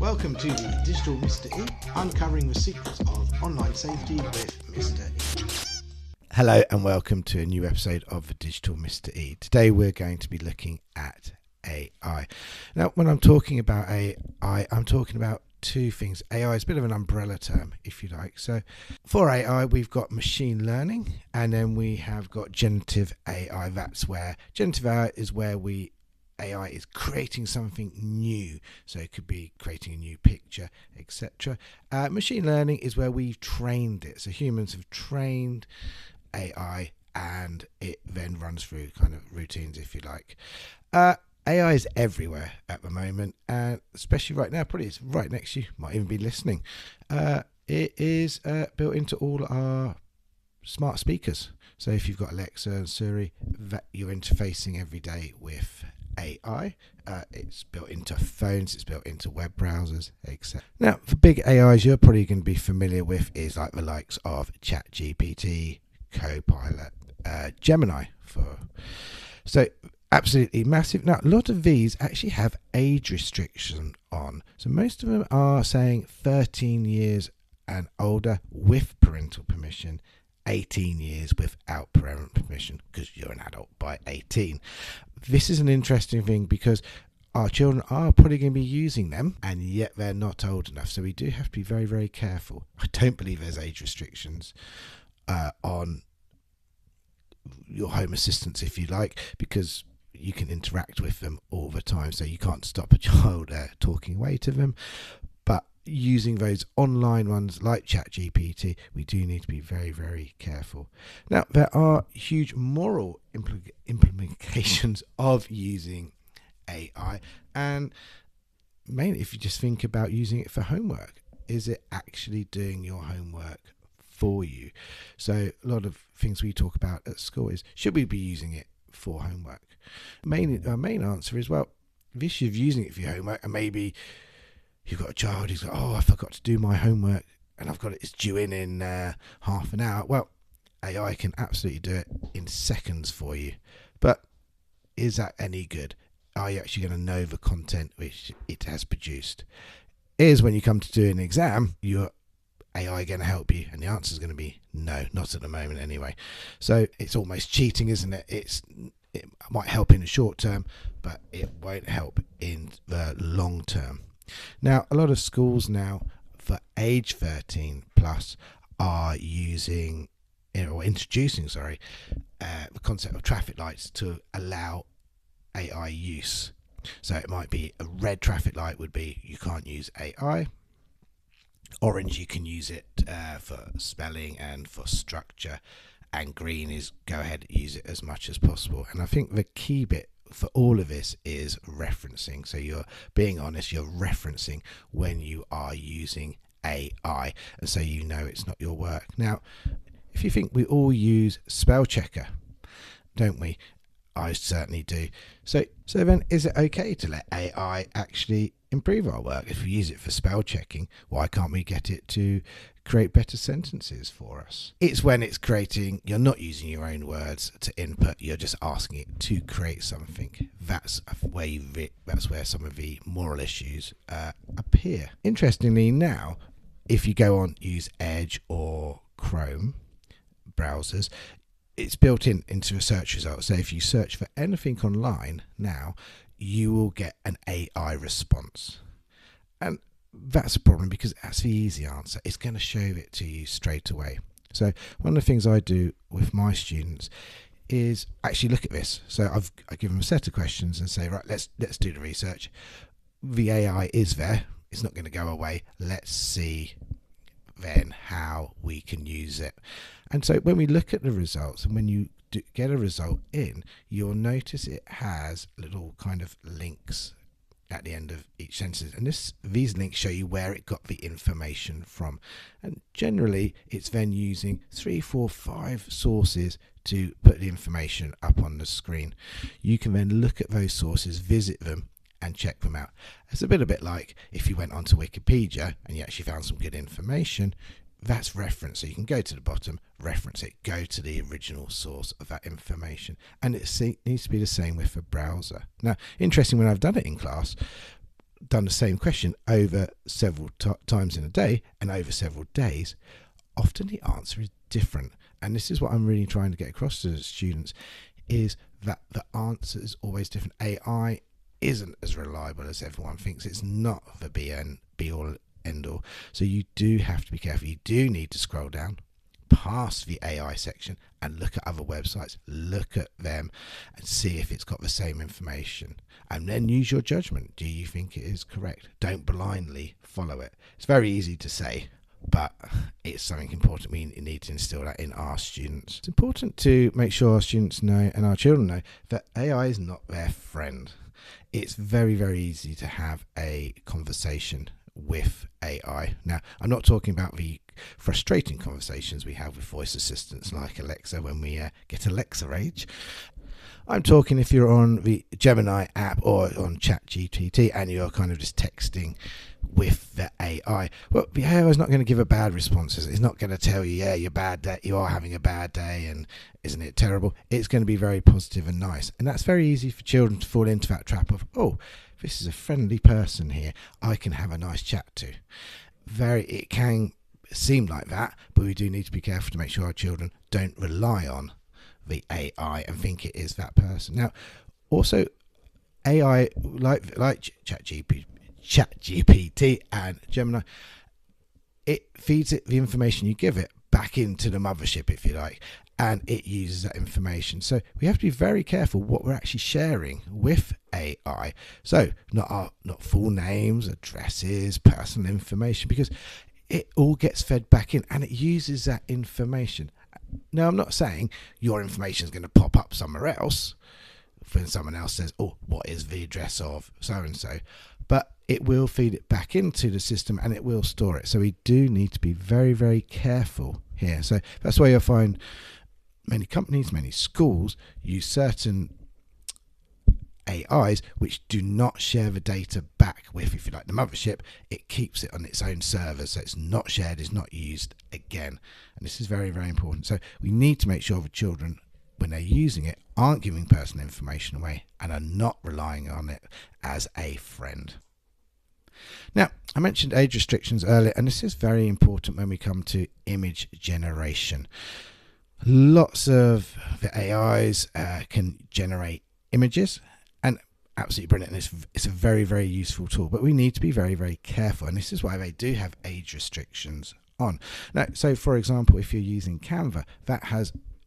Welcome to the Digital Mr. E, uncovering the secrets of online safety with Mr. E. Hello and welcome to a new episode of the Digital Mr. E. Today we're going to be looking at AI. Now, when I'm talking about AI, I'm talking about two things. AI is a bit of an umbrella term, if you like. So for AI, we've got machine learning, and then we have got generative AI. That's where generative AI is where AI is creating something new. So it could be creating a new picture, etc. Machine learning is where we've trained it. So humans have trained AI and it then runs through kind of routines, if you like. AI is everywhere at the moment, and especially right now, probably it's right next to you, might even be listening. It is built into all our smart speakers. So if you've got Alexa and Siri, that you're interfacing every day with AI. It's built into phones, it's built into web browsers, etc. Now, the big AIs you're probably going to be familiar with is like the likes of ChatGPT, Copilot, Gemini. So absolutely massive. Now, a lot of these actually have age restriction on. So most of them are saying 13 years and older with parental permission, 18 years without parental permission, because you're an adult by 18. This is an interesting thing because our children are probably going to be using them, and yet they're not old enough. So we do have to be very, very careful. I don't believe there's age restrictions on your home assistants, if you like, because you can interact with them all the time, so you can't stop a child talking away to them. But using those online ones like ChatGPT, we do need to be very, very careful. Now, there are huge moral implications of using AI, and mainly if you just think about using it for homework. Is it actually doing your homework for you? So a lot of things we talk about at school is, should we be using it for homework? Our main answer is, well, the issue of using it for your homework, and maybe you've got a child who's like, oh, I forgot to do my homework and it's due in half an hour. Well, AI can absolutely do it in seconds for you. But is that any good? Are you actually going to know the content which it has produced? Is when you come to do an exam, your AI going to help you? And the answer is going to be no, not at the moment anyway. So it's almost cheating, isn't it? It might help in the short term, but it won't help in the long term. Now, a lot of schools now for age 13 plus are introducing the concept of traffic lights to allow AI use. So it might be a red traffic light would be you can't use AI. Orange, you can use it for spelling and for structure, and green is go ahead and use it as much as possible. And I think the key bit for all of this is referencing. So you're being honest, you're referencing when you are using AI, and so you know it's not your work. Now, if you think we all use spell checker, don't we? I certainly do. So then, is it okay to let AI actually improve our work? If we use it for spell checking, why can't we get it to create better sentences for us? It's when it's creating, you're not using your own words to input, you're just asking it to create something. That's where some of the moral issues appear. Interestingly, now, if you go on, use Edge or Chrome browsers, it's built into a search result. So if you search for anything online now, you will get an AI response. And that's a problem because that's the easy answer. It's going to show it to you straight away. So one of the things I do with my students is actually look at this. So I give them a set of questions and say, right, let's do the research. The AI is there. It's not going to go away. Let's see then how we can use it. And so when we look at the results, and when you get a result in, you'll notice it has little kind of links at the end of each sentence, and these links show you where it got the information from. And generally it's then using 3, 4, 5 sources to put the information up on the screen. You can then look at those sources, visit them, and check them out. It's a bit like if you went onto Wikipedia and you actually found some good information, that's reference. So you can go to the bottom, reference it, go to the original source of that information. And it needs to be the same with a browser. Now, interesting, when I've done it in class, done the same question over several times in a day and over several days, often the answer is different. And this is what I'm really trying to get across to the students, is that the answer is always different. AI isn't as reliable as everyone thinks. It's not the be all end all. So you do have to be careful. You do need to scroll down past the AI section and look at other websites, look at them and see if it's got the same information, and then use your judgment. Do you think it is correct? Don't blindly follow it. It's very easy to say, but it's something important. We need to instill that in our students. It's important to make sure our students know and our children know that AI is not their friend. It's very, very easy to have a conversation with AI. Now, I'm not talking about the frustrating conversations we have with voice assistants like Alexa when we get Alexa rage. I'm talking if you're on the Gemini app or on ChatGPT and you're kind of just texting with the AI. Well, the AI is not going to give a bad response. It's not going to tell you, yeah, you are having a bad day and isn't it terrible? It's going to be very positive and nice. And that's very easy for children to fall into that trap of, oh, this is a friendly person here I can have a nice chat to. It can seem like that, but we do need to be careful to make sure our children don't rely on the AI and think it is that person. Now, also, AI, like ChatGPT and Gemini, it feeds it the information you give it back into the mothership, if you like, and it uses that information. So we have to be very careful what we're actually sharing with AI. So not full names, addresses, personal information, because it all gets fed back in and it uses that information. Now, I'm not saying your information is going to pop up somewhere else when someone else says, oh, what is the address of so-and-so? But it will feed it back into the system and it will store it. So we do need to be very, very careful here. So that's why you'll find many companies, many schools use certain AIs which do not share the data back with, if you like, the mothership. It keeps it on its own server, so it's not shared, it's not used again. And this is very, very important. So we need to make sure the children, when they're using it, aren't giving personal information away and are not relying on it as a friend. Now, I mentioned age restrictions earlier, and this is very important when we come to image generation. Lots of the AIs can generate images, and absolutely brilliant. It's a very, very useful tool, but we need to be very, very careful, and this is why they do have age restrictions on. Now, so for example, if you're using Canva,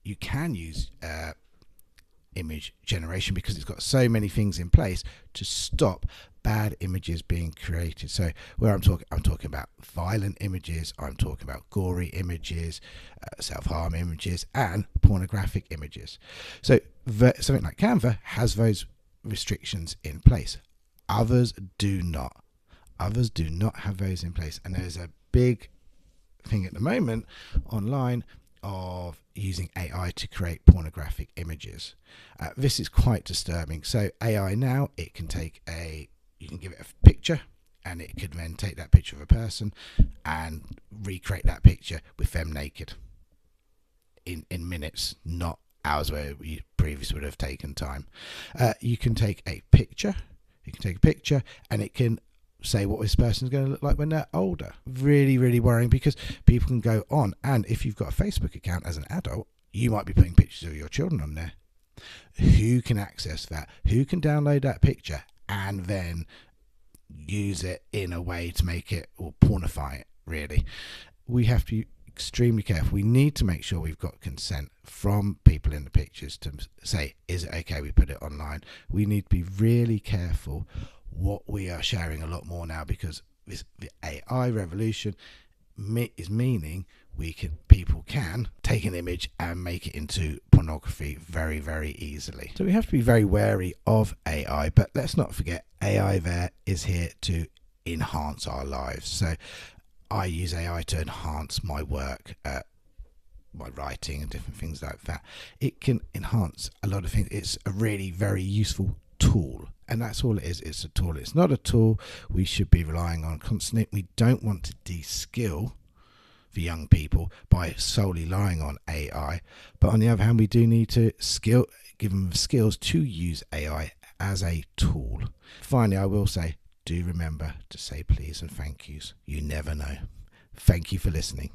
you can use image generation because it's got so many things in place to stop bad images being created. So where I'm talking about violent images, I'm talking about gory images, self-harm images, and pornographic images. So something like Canva has those restrictions in place. Others do not. Others do not have those in place, and there's a big thing at the moment online of using AI to create pornographic images. This is quite disturbing. So AI now, you can give it a picture and it could then take that picture of a person and recreate that picture with them naked in minutes, not hours where we previously would have taken time. You can take a picture and it can say what this person is going to look like when they're older. Really, really worrying, because people can go on, and if you've got a Facebook account as an adult, you might be putting pictures of your children on there. Who can access that? Who can download that picture and then use it in a way to make it, or pornify it, really? We have to be extremely careful. We need to make sure we've got consent from people in the pictures to say, is it okay we put it online? We need to be really careful what we are sharing a lot more now, because the AI revolution is meaning people can take an image and make it into pornography very, very easily. So we have to be very wary of AI, but let's not forget AI there is here to enhance our lives. So I use AI to enhance my work, my writing and different things like that. It can enhance a lot of things. It's a really very useful tool, and that's all it is. It's a tool. It's not a tool we should be relying on constantly. We don't want to de-skill the young people by solely relying on AI, but on the other hand, we do need to give them the skills to use AI as a tool. Finally, I will say, do remember to say please and thank yous. You never know. Thank you for listening.